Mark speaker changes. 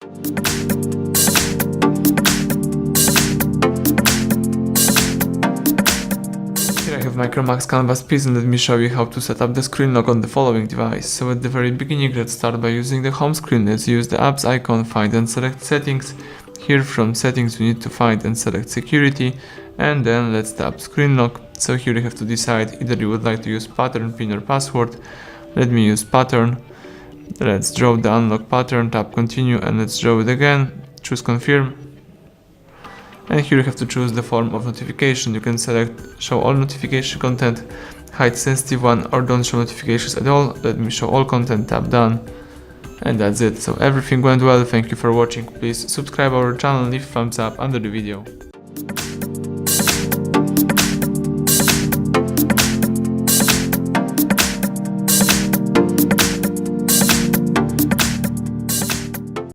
Speaker 1: Here I have MICROMAX Canvas Pace, and let me show you how to set up the screen lock on the following device. So at the very beginning, let's start by using the home screen. Let's use the apps icon, find and select settings. Here from settings we need to find and select security, and then let's tap screen lock. So here you have to decide either you would like to use pattern, pin or password. Let me use pattern. Let's draw the unlock pattern, tap continue, and let's draw it again. Choose confirm. And here you have to choose the form of notification. You can select show all notification content, hide sensitive one, or don't show notifications at all. Let me show all content, tap done. And that's it. So everything went well. Thank you for watching. Please subscribe our channel, leave a thumbs up under the video.